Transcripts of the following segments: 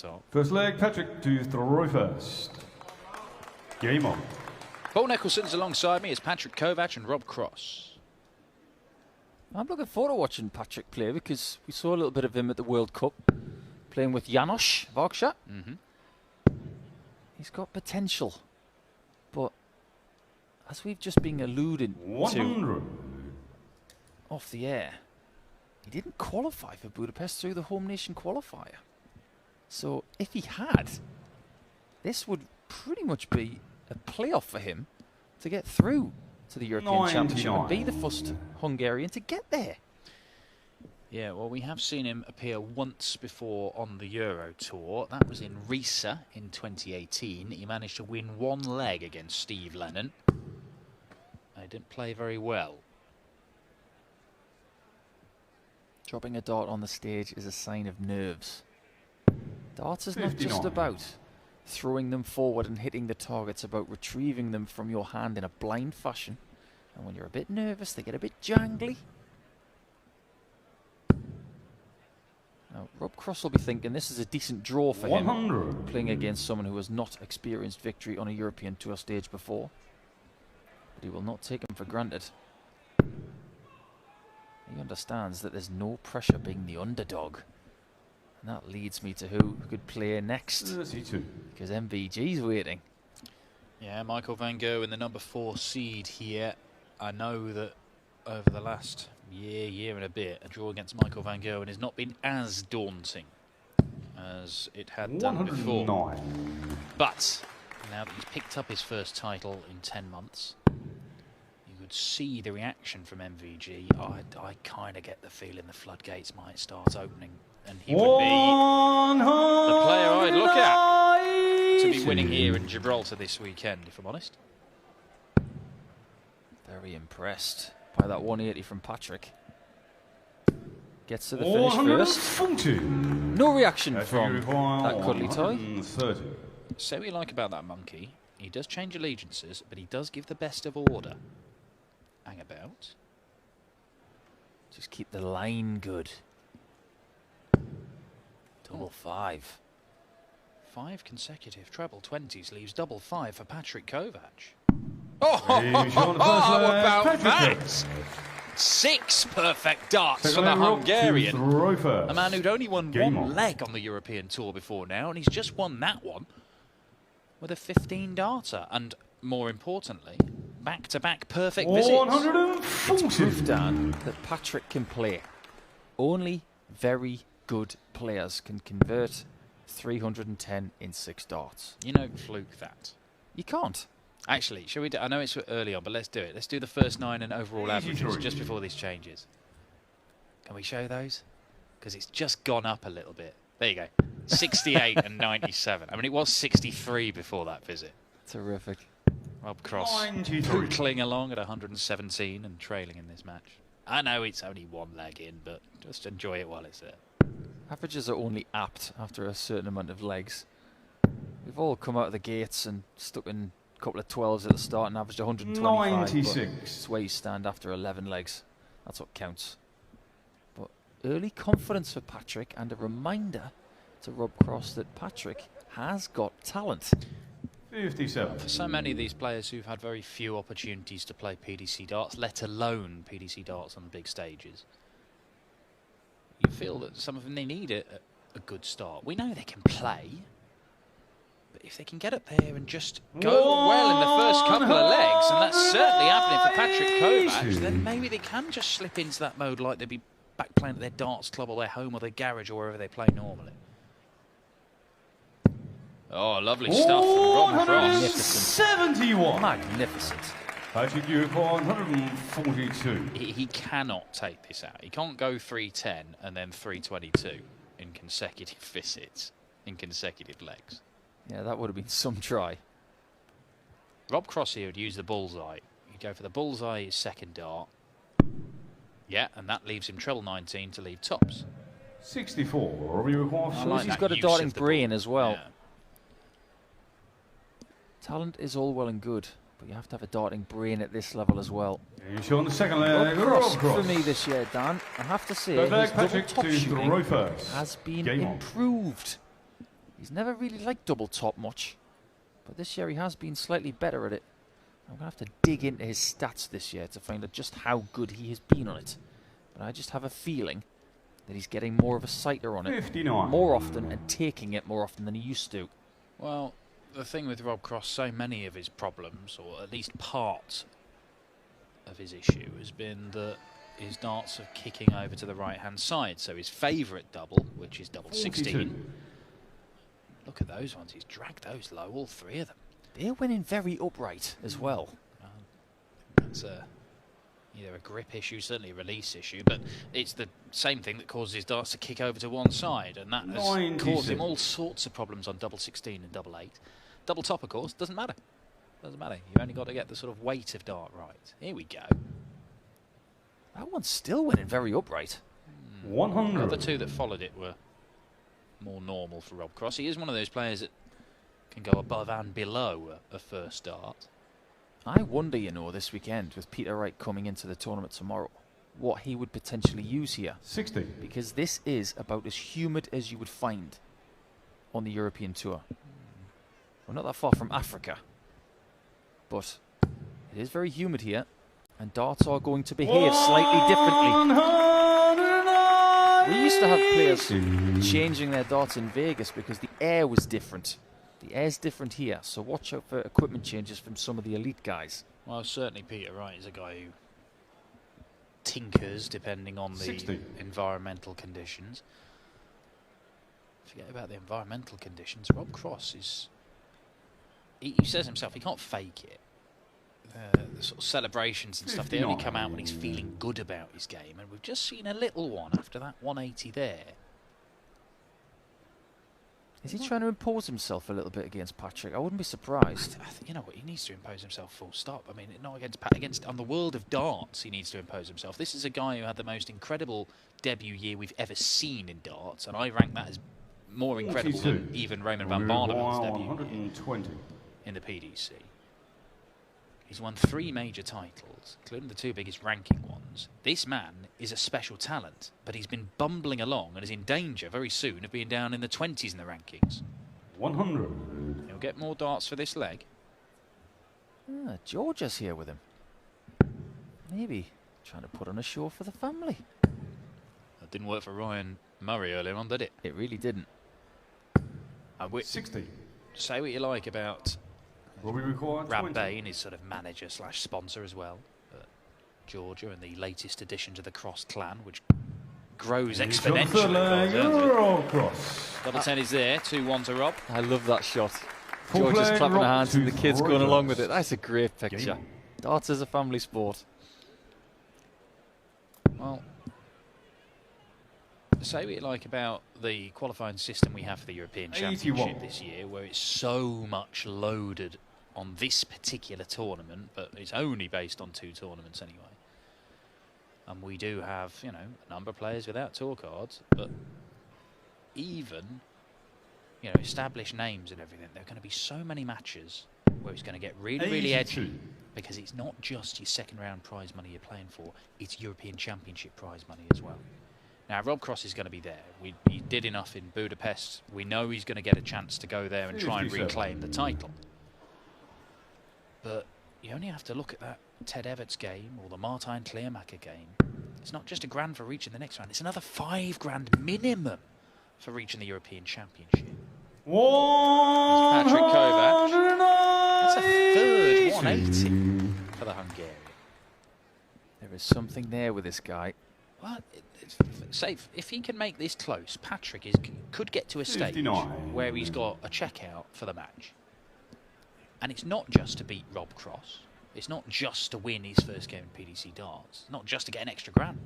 top. First leg, Patrik to throw first. Game on. Paul Nicholson's alongside me is Patrik Kovacs and Rob Cross. I'm looking forward to watching Patrik play because we saw a little bit of him at the World Cup playing with Janos Varksha. He's got potential, but as we've just been alluding to off the air, he didn't qualify for Budapest through the home nation qualifier. So if he had, this would pretty much be a playoff for him to get through to the European Championship and be the first Hungarian to get there. Yeah, well, we have seen him appear once before on the Euro Tour. That was in Riesa in 2018. He managed to win one leg against Steve Lennon. He didn't play very well. Dropping a dart on the stage is a sign of nerves. Darts is not just about throwing them forward and hitting the target. It's about retrieving them from your hand in a blind fashion. And when you're a bit nervous, they get a bit jangly. Now, Rob Cross will be thinking this is a decent draw for him, playing against someone who has not experienced victory on a European Tour stage before. But he will not take him for granted. He understands that there's no pressure being the underdog. And that leads me to who could play next. Because MVG's waiting. Yeah, Michael van Gerwen, the number 4 seed here. I know that over the last year and a bit, a draw against Michael van Gerwen has not been as daunting as it had done before. But now that he's picked up his first title in 10 months, you could see the reaction from MVG. I kind of get the feeling the floodgates might start opening, and he would be the player I'd look at to be winning here in Gibraltar this weekend, if I'm honest. Very impressed by that 180 from Patrik. Gets to the finish first. No reaction from that cuddly toy. Say what you like about that monkey. He does change allegiances, but he does give the best of order. Hang about. Just keep the line good. Double 5. 5 consecutive treble 20s leaves double 5 for Patrik Kovacs. How about that? 6 perfect darts for the Hungarian. A man who'd only won one leg on the European Tour before now, and he's just won that one with a 15-darter. And more importantly, back-to-back perfect visits. It's proof, Dan, that Patrik can play. Only very good players can convert 310 in 6 darts. You know, fluke that. You can't. Actually, shall we do, I know it's early on, but let's do it. Let's do the first 9 and overall averages just before these changes. Can we show those? Because it's just gone up a little bit. There you go. 68 and 97. I mean, it was 63 before that visit. Terrific. Rob Cross pootling along at 117 and trailing in this match. I know it's only one leg in, but just enjoy it while it's there. Averages are only apt after a certain amount of legs. We've all come out of the gates and stuck in couple of 12s at the start and averaged 125. 96. It's where you stand after 11 legs. That's what counts. But early confidence for Patrik, and a reminder to Rob Cross that Patrik has got talent. 57. For so many of these players who've had very few opportunities to play PDC darts, let alone PDC darts on the big stages, you feel that some of them, they need a good start. We know they can play. But if they can get up there and just go well in the first couple of legs, and that's certainly happening for Patrik Kovacs, then maybe they can just slip into that mode like they'd be back playing at their darts club or their home or their garage or wherever they play normally. Oh, lovely stuff from Rob Cross. 71. Magnificent. Patrik, you have 142. He cannot take this out. He can't go 310 and then 322 in consecutive visits, in consecutive legs. Yeah, that would have been some try. Rob Cross here would use the bullseye. He'd go for the bullseye, his second dart. Yeah, and that leaves him treble 19 to leave tops. 64. We require shows he's got a darting brain as well. Yeah. Talent is all well and good, but you have to have a darting brain at this level as well. You show on the second leg. Rob Cross for me this year, Dan. I have to say, his double top shooting has been improved. never really liked double top much, but this year he has been slightly better at it. I'm going to have to dig into his stats this year to find out just how good he has been on it. But I just have a feeling that he's getting more of a sighter on it 59. more often and taking it more often than he used to. Well, the thing with Rob Cross, so many of his problems, or at least part of his issue, has been that his darts are kicking over to the right-hand side. So his favourite double, which is double 16. Look at those ones. He's dragged those low, all three of them. They're winning very upright as well. That's either a grip issue, certainly a release issue, but it's the same thing that causes his darts to kick over to one side, and that has caused him all sorts of problems on double 16 and double 8. Double top, of course, doesn't matter. Doesn't matter. You've only got to get the sort of weight of dart right. Here we go. That one's still winning very upright. 100. The other two that followed it were more normal for Rob Cross. He is one of those players that can go above and below a first dart. I wonder, you know, this weekend with Peter Wright coming into the tournament tomorrow, what he would potentially use here. 60. Because this is about as humid as you would find on the European Tour. We're not that far from Africa, but it is very humid here, and darts are going to behave slightly differently. We used to have players changing their darts in Vegas because the air was different. The air's different here, so watch out for equipment changes from some of the elite guys. Well, certainly Peter Wright is a guy who tinkers depending on the 60. environmental conditions. Forget about the environmental conditions. Rob Cross is... He says himself he can't fake it. The sort of celebrations and stuff, they only come out when he's feeling good about his game. And we've just seen a little one after that 180 there. Is he trying to impose himself a little bit against Patrik? I wouldn't be surprised. I think, you know what, he needs to impose himself full stop. I mean, not against on the world of darts, he needs to impose himself. This is a guy who had the most incredible debut year we've ever seen in darts, and I rank that as more incredible than even Raymond van Barnevelt's debut year in the PDC. He's won 3 major titles, including the 2 biggest ranking ones. This man is a special talent, but he's been bumbling along and is in danger very soon of being down in the 20s in the rankings. 100. He'll get more darts for this leg. Georgia's here with him. Maybe trying to put on a show for the family. That didn't work for Ryan Murray earlier on, did it? It really didn't. 60. Say what you like about Will we record Rab Bain, his sort of manager slash sponsor as well at Georgia, and the latest addition to the Cross clan, which grows exponentially. Cross. Double 10 is there, 2-1 to Rob. I love that shot. Georgia's clapping her hands and the kids going along with it. That's a great picture. Darts is a family sport. Well, say what you like about the qualifying system we have for the European Championship this year, where it's so much loaded on this particular tournament, but it's only based on 2 tournaments anyway. And we do have, you know, a number of players without tour cards, but even, you know, established names and everything, there are going to be so many matches where it's going to get really, really edgy, because it's not just your second round prize money you're playing for, it's European Championship prize money as well. Now, Rob Cross is going to be there. He did enough in Budapest. We know he's going to get a chance to go there and try and reclaim the title. But you only have to look at that Ted Everts game or the Martijn Kleermaker game. It's not just a grand for reaching the next round. It's another $5 minimum for reaching the European Championship. Patrik Kovacs. That's a third 180 for the Hungarian. There is something there with this guy. Well, it's safe. If he can make this close, Patrik could get to a stage where he's got a checkout for the match. And it's not just to beat Rob Cross. It's not just to win his first game in PDC darts. It's not just to get an extra grand.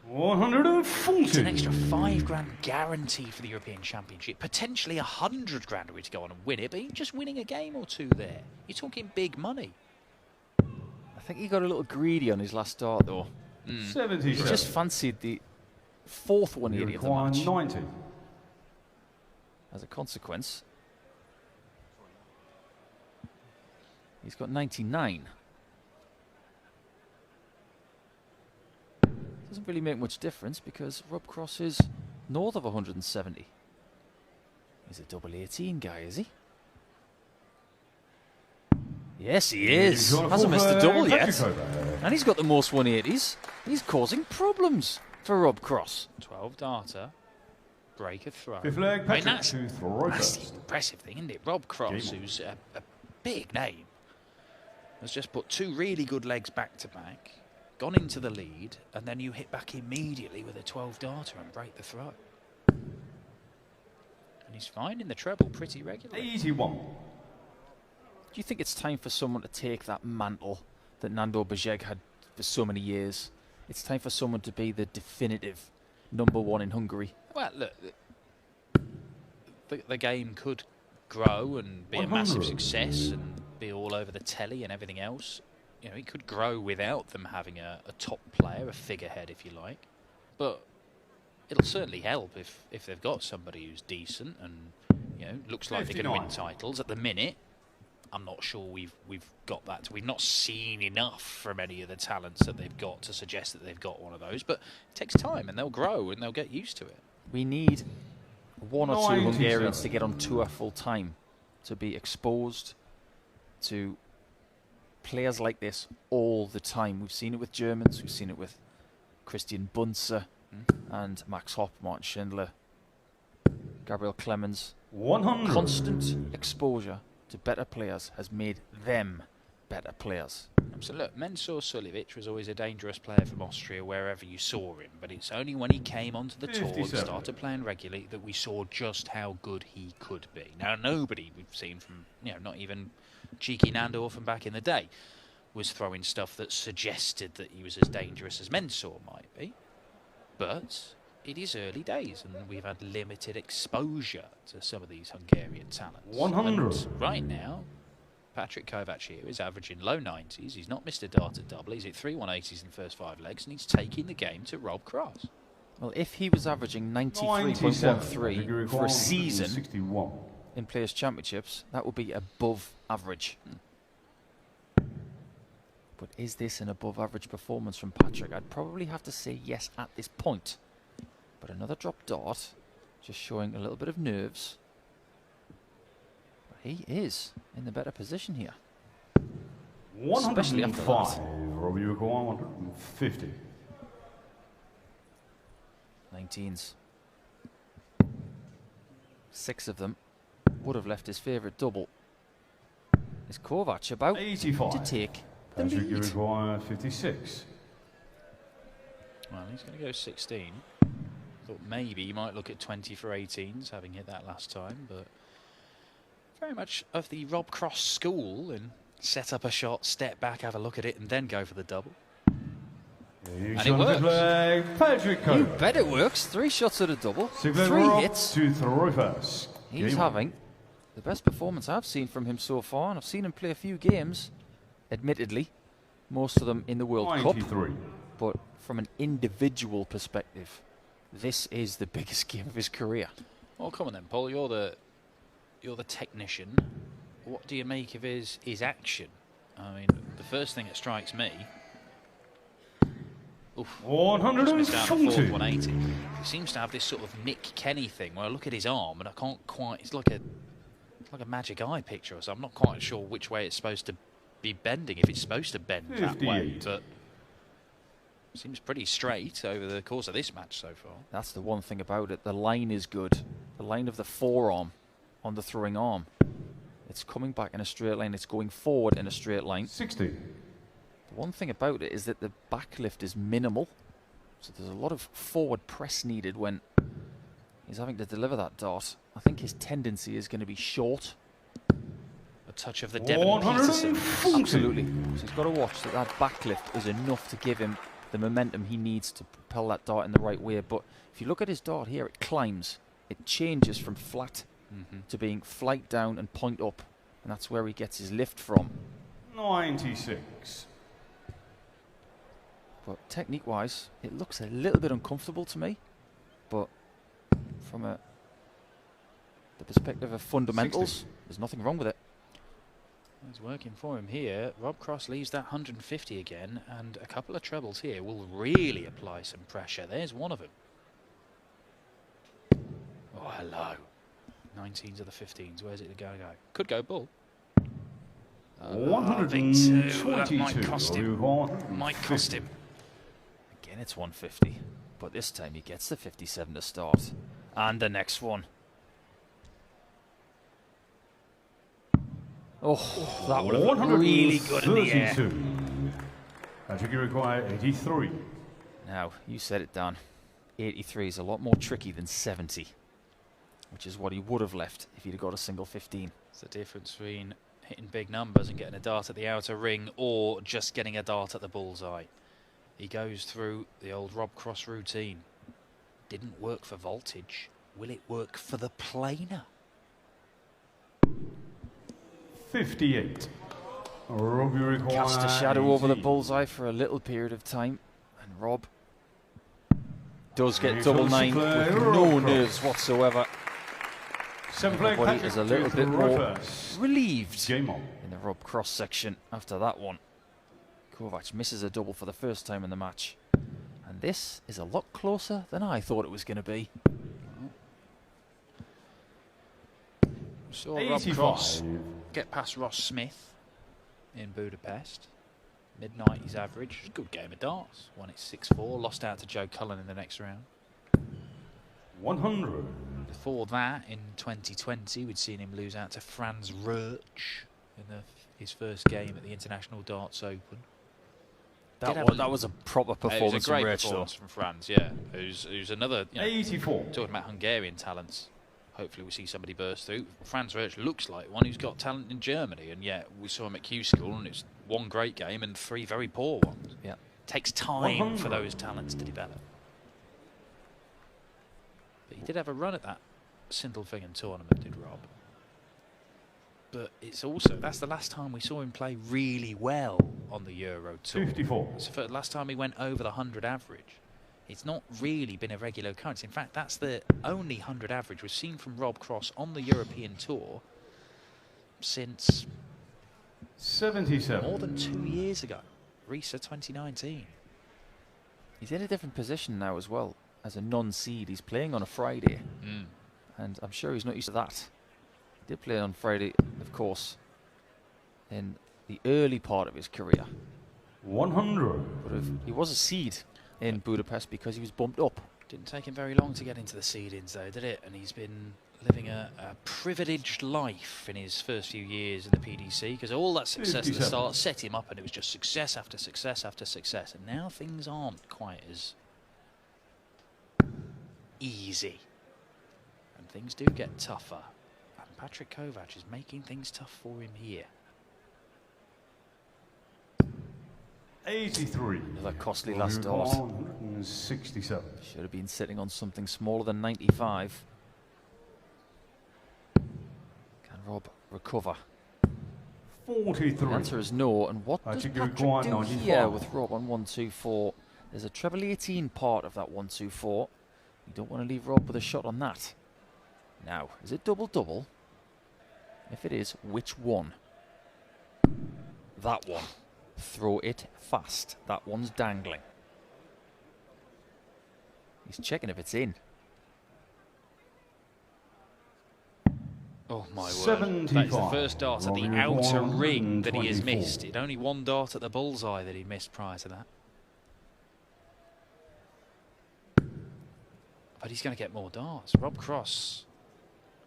140. It's an extra $5 guarantee for the European Championship. Potentially $100 grand to go on and win it, but just winning a game or 2 there. You're talking big money. I think he got a little greedy on his last start, though. 77. He just fancied the 4th 180 of the match. 90. As a consequence, he's got 99. Doesn't really make much difference because Rob Cross is north of 170. He's a double 18 guy, is he? Yes, he is. Hasn't missed a double yet. And he's got the most 180s. He's causing problems for Rob Cross. 12 darter. Break a throw. Fifth leg, I mean, Patrik to throw that's first. the impressive thing, isn't it? Rob Cross, who's a big name, has just put 2 really good legs back to back, gone into the lead, and then you hit back immediately with a 12 darter and break the throw. And he's finding the treble pretty regularly. Easy one. Do you think it's time for someone to take that mantle that Nando Bajeg had for so many years? It's time for someone to be the definitive #1 in Hungary. Well, look, the game could grow and be a massive 100. success and be all over the telly and everything else. You know, it could grow without them having a top player, a figurehead, if you like. But it'll certainly help if they've got somebody who's decent and, you know, looks like they're going to win titles. At the minute, I'm not sure we've got that. We've not seen enough from any of the talents that they've got to suggest that they've got one of those. But it takes time, and they'll grow and they'll get used to it. We need 1 or 2 Hungarians to get on tour full time, to be exposed to players like this all the time. We've seen it with Germans, we've seen it with Christian Bunzer and Max Hopp, Martin Schindler, Gabriel Clemens. 100. Constant exposure to better players has made them better players. So look, Mensur Suljevic was always a dangerous player from Austria wherever you saw him, but it's only when he came onto the tour and started playing regularly that we saw just how good he could be. Now, nobody we've seen from, you know, not even cheeky Nando from back in the day, was throwing stuff that suggested that he was as dangerous as Mensur might be. But it is early days, and we've had limited exposure to some of these Hungarian talents. 100. And right now, Patrik Kovacs here is averaging low 90s. He's not missed a darted double. He's hit 3 180s in the first 5 legs, and he's taking the game to Rob Cross. Well, if he was averaging 93.13 for a season 61. in Players' Championships, that would be above average. But is this an above average performance from Patrik? I'd probably have to say yes at this point. But another drop dart, just showing a little bit of nerves. But he is in the better position here. Especially after that. 150. 19s. 6 of them would have left his favourite double. Is Kovacs about 85. to take the Patrik, you lead? require 56. Well, he's going to go 16. Thought maybe he might look at 20 for 18s, having hit that last time, but very much of the Rob Cross school, and set up a shot, step back, have a look at it, and then go for the double. And it works. Patrik You bet it works. 3 shots at a double, 3 hits. To throw first. He's having the best performance I've seen from him so far, and I've seen him play a few games, admittedly, most of them in the World 93. Cup. But from an individual perspective, this is the biggest game of his career. Well, come on then, Paul. You're the technician. What do you make of his action? I mean, the first thing that strikes me. Oof, 140. 180. He seems to have this sort of Nick Kenny thing where I look at his arm and I can't quite. It's like a magic eye picture, so I'm not quite sure which way it's supposed to be bending. If it's supposed to bend that way, but seems pretty straight over the course of this match so far. That's the one thing about it. The line is good. The line of the forearm on the throwing arm. It's coming back in a straight line. It's going forward in a straight line. 60. The one thing about it is that the backlift is minimal. So there's a lot of forward press needed when he's having to deliver that dart. I think his tendency is going to be short. A touch of the Devon Peterson. Absolutely. So he's got to watch that that backlift is enough to give him the momentum he needs to propel that dart in the right way. But if you look at his dart here, it climbs. It changes from flat to being flight down and point up. And that's where he gets his lift from. 96. But technique-wise, it looks a little bit uncomfortable to me. But from the perspective of fundamentals, 60. there's nothing wrong with it. It's working for him here. Rob Cross leaves that 150 again, and a couple of trebles here will really apply some pressure. There's one of them. Oh, hello. 19s or the 15s. Where's it going to go? Could go bull. Big two. That might cost him. Might cost him. Again, it's 150. But this time he gets the 57 to start. And the next one. Oh, that would have been really good in the air. Patrik, you require 83. Now, you said it, Dan. 83 is a lot more tricky than 70, which is what he would have left if he'd have got a single 15. It's the difference between hitting big numbers and getting a dart at the outer ring, or just getting a dart at the bullseye. He goes through the old Rob Cross routine. Didn't work for voltage. Will it work for the planer? 58. Rob, you require Cast a shadow 18. over the bullseye for a little period of time, and Rob does get double nine with no nerves whatsoever. Everybody is a little bit more relieved in the Rob Cross section after that one. Kovacs misses a double for the first time in the match, and this is a lot closer than I thought it was going to be. Saw Rob Cross get past Ross Smith in Budapest. Mid-90s average. Good game of darts. Won it 6-4. Lost out to Joe Cullen in the next round. 100. Before that, in 2020, we'd seen him lose out to Franz Roach in his first game at the International Darts Open. That was a proper performance. It was a great performance from Franz, yeah. Who's another, 84. Talking about Hungarian talents. Hopefully we see somebody burst through. Franz Roach looks like one who's got talent in Germany, and yet we saw him at Q School, and it's one great game and 3 very poor ones. Yeah, takes time for those talents to develop. But he did have a run at that Sindelfingen tournament, did Rob. But it's also, that's the last time we saw him play really well on the Euro Tour. 54. It's the last time he went over the 100 average. It's not really been a regular occurrence. In fact, that's the only 100 average we've seen from Rob Cross on the European Tour since 77. more than 2 years ago. Risa 2019. He's in a different position now as well. As a non-seed, he's playing on a Friday. And I'm sure he's not used to that. He did play on Friday, of course, in the early part of his career. 100. But he was a seed in Budapest because he was bumped up. Didn't take him very long to get into the seedings though, did it? And he's been living a privileged life in his first few years in the PDC, because all that success at the start set him up, and it was just success after success after success. And now things aren't quite as easy. And things do get tougher. And Patrik Kovacs is making things tough for him here. 83. Another costly last dart. 67. Should have been sitting on something smaller than 95. Can Rob recover? 43. The answer is no. And what does Patrik do here with Rob on 124? There's a treble 18 part of that 124. You don't want to leave Rob with a shot on that. Now, is it double-double? If it is, which one? That one. Throw it fast. That one's dangling. He's checking if it's in. Oh my word. 75. That is the first dart at the outer ring that he has missed. It only one dart at the bullseye that he missed prior to that. But he's going to get more darts. Rob Cross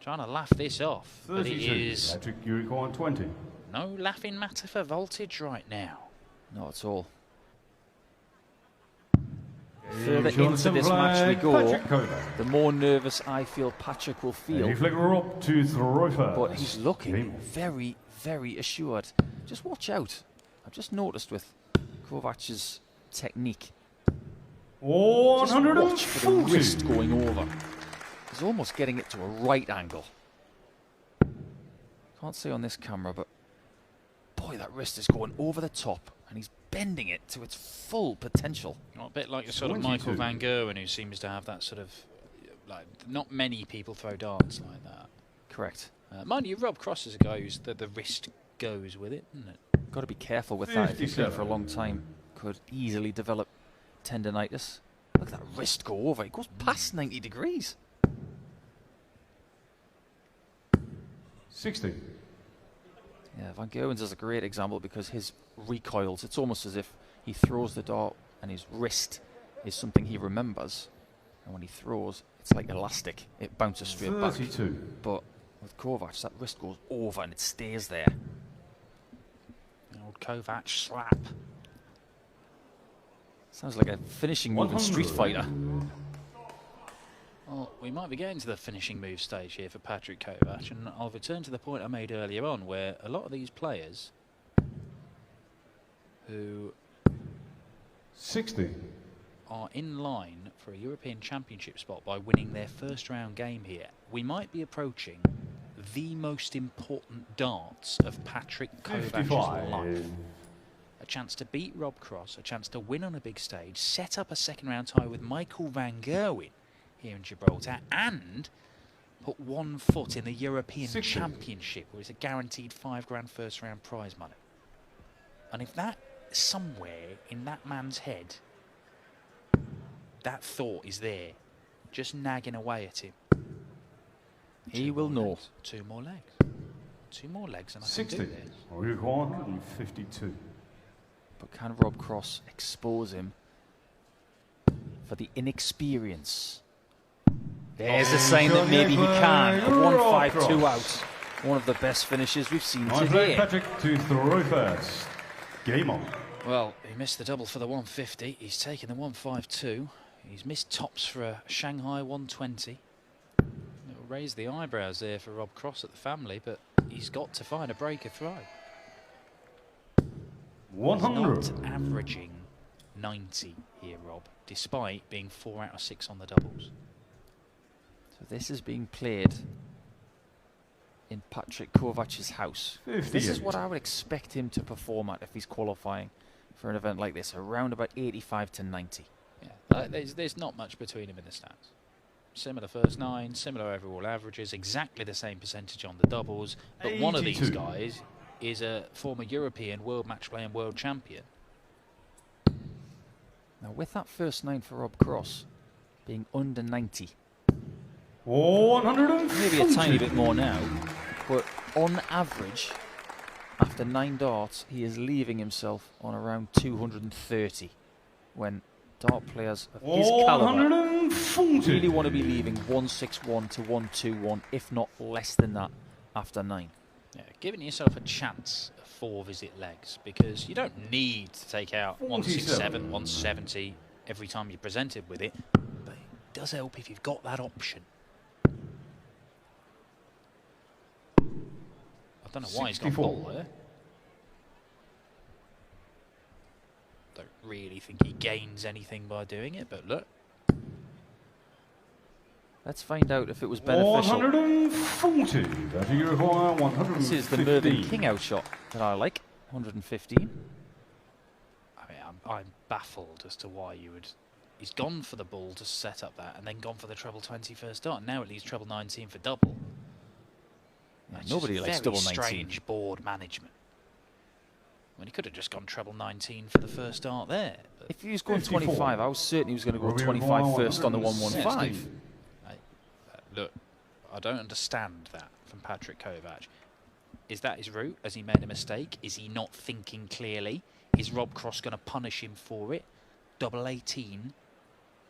trying to laugh this off. But it is Patrik, you require 20. no laughing matter for voltage right now. Not at all. Further into this match we go, the more nervous I feel Patrik will feel. Up to throw first. But he's looking very, very assured. Just watch out. I've just noticed with Kovacs' technique. Just watch for the wrist going over. He's almost getting it to a right angle. Can't see on this camera, but boy, that wrist is going over the top, and he's bending it to its full potential. Not a bit like the sort of Michael van Gerwen, who seems to have that sort of, like, not many people throw darts like that. Correct. Mind you, Rob Cross is a guy who's the wrist goes with it, isn't it? Got to be careful with that. If you play for a long time, could easily develop tendonitis. Look at that wrist go over. It goes past 90 degrees. 60. Yeah, Van Gerwen's is a great example because his recoils, it's almost as if he throws the dart and his wrist is something he remembers. And when he throws, it's like elastic. It bounces straight 32. back. But with Kovacs, that wrist goes over and it stays there. An old Kovacs slap. Sounds like a finishing move in Street Fighter. Well, we might be getting to the finishing move stage here for Patrik Kovacs, and I'll return to the point I made earlier on, where a lot of these players who 60. are in line for a European Championship spot by winning their first round game here, we might be approaching the most important darts of Patrik Kovacs' 55. life. A chance to beat Rob Cross, a chance to win on a big stage, set up a second round tie with Michael van Gerwen here in Gibraltar, and put one foot in the European 60. Championship, where it's a guaranteed £5 first round prize money. And if that somewhere in that man's head, that thought is there, just nagging away at him, He will know. legs, 2 more legs. 2 more legs and I can 60. do this. 152. But can Rob Cross expose him for the inexperience? There's a sign that maybe he can. A 1-5-2 out. One of the best finishes we've seen today. Patrik to throw first. Game on. Well, he missed the double for the 150. He's taken the 152. He's missed tops for a Shanghai 120. It'll raise the eyebrows there for Rob Cross at the family, but he's got to find a breaker throw. 100. He's not averaging 90 here, Rob, despite being 4 out of 6 on the doubles. So this is being played in Patrik Kovacs' house. 58. This is what I would expect him to perform at if he's qualifying for an event like this, around about 85 to 90. Yeah, there's not much between him in the stats. Similar first 9, similar overall averages, exactly the same percentage on the doubles. But one of these 82. guys is a former European world match play and world champion. Now with that first 9 for Rob Cross being under 90, 140. maybe a tiny bit more now, but on average, after 9 darts, he is leaving himself on around 230, when dart players of his caliber 140. really want to be leaving 161 to 121, if not less than that, after 9. Yeah, giving yourself a chance of 4 visit legs, because you don't need to take out 167, 170 every time you're presented with it, but it does help if you've got that option. I don't know why he's gone 64. ball there. Don't really think he gains anything by doing it, but look. Let's find out if it was beneficial. 140. That you require 150. This is the Mervyn King out shot that I like. 115. I mean, I'm baffled as to why you would. He's gone for the ball to set up that, and then gone for the treble 20 first dart. Now it leaves treble 19 for double. Yeah, It's nobody just likes very double 19. strange board management. I mean, he could have just gone treble 19 for the first dart there. But If he was going 54. 25, I was certain he was going to go Robbie 25 Maguire, first on the 115. look, I don't understand that from Patrik Kovacs. Is that his route? Has he made a mistake? Is he not thinking clearly? Is Rob Cross going to punish him for it? Double 18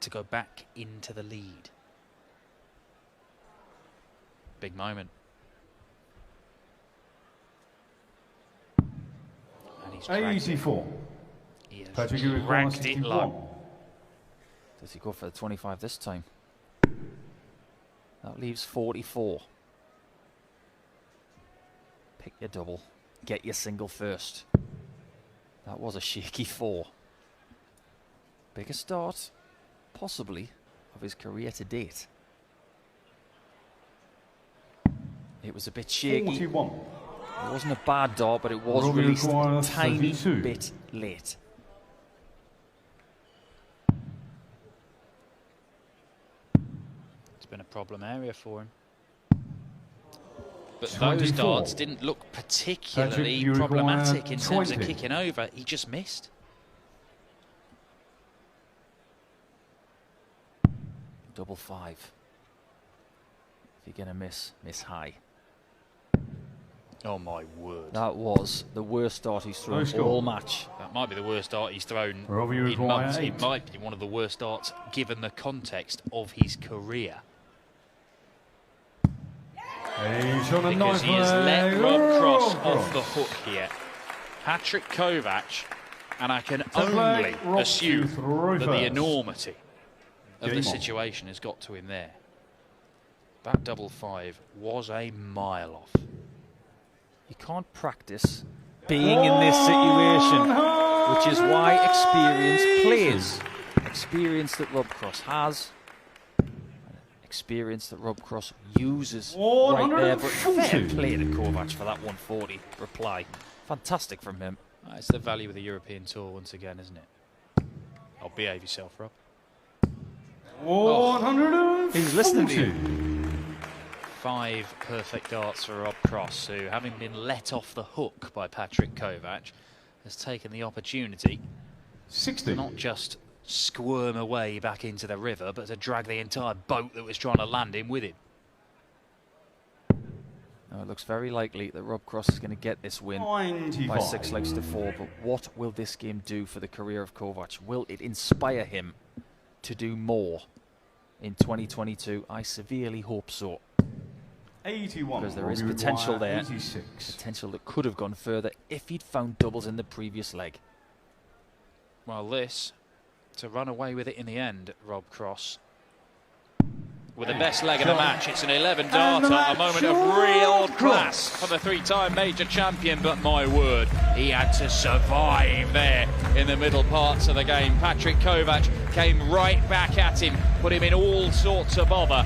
to go back into the lead. Big moment. And he's dragged it. 84. He has Patrik, you require dragged it 61. low. Does he go for the 25 this time? That leaves 44. Pick your double. Get your single first. That was a shaky 4. Biggest start, possibly, of his career to date. It was a bit shaky. 41. It wasn't a bad dart, but it was Robbie released a requires tiny 32. bit late. It's been a problem area for him. But 24. those darts didn't look particularly Patrik, you require problematic in terms of 20. kicking over. He just missed. Double 5. If you're going to miss high. Oh my word. That was the worst start he's thrown all match. That might be the worst dart he's thrown Robert in months. 8. It might be one of the worst darts given the context of his career. Because he has let Rob Cross off the hook here. Patrik Kovacs, and I can only assume that the enormity of the situation has got to him there. That double 5 was a mile off. You can't practice being in this situation, which is why experience plays. Experience that Rob Cross has, experience that Rob Cross uses right there. But fair play to Kovacs for that 140 reply. Fantastic from him. It's the value of the European Tour once again, isn't it? Oh, behave yourself, Rob. 140. He's listening to you. 5 perfect darts for Rob Cross, who, having been let off the hook by Patrik Kovacs, has taken the opportunity 60. to not just squirm away back into the river, but to drag the entire boat that was trying to land him with him. Now it looks very likely that Rob Cross is going to get this win 95. by 6 legs to 4, but what will this game do for the career of Kovacs? Will it inspire him to do more in 2022? I severely hope so. 81. Because there is potential there. 86. Potential that could have gone further if he'd found doubles in the previous leg. Well, this, to run away with it in the end, Rob Cross, with the best leg of the match. It's an 11 darter, a moment of real class for the 3-time major champion, but my word, he had to survive there in the middle parts of the game. Patrik Kovacs came right back at him, put him in all sorts of bother.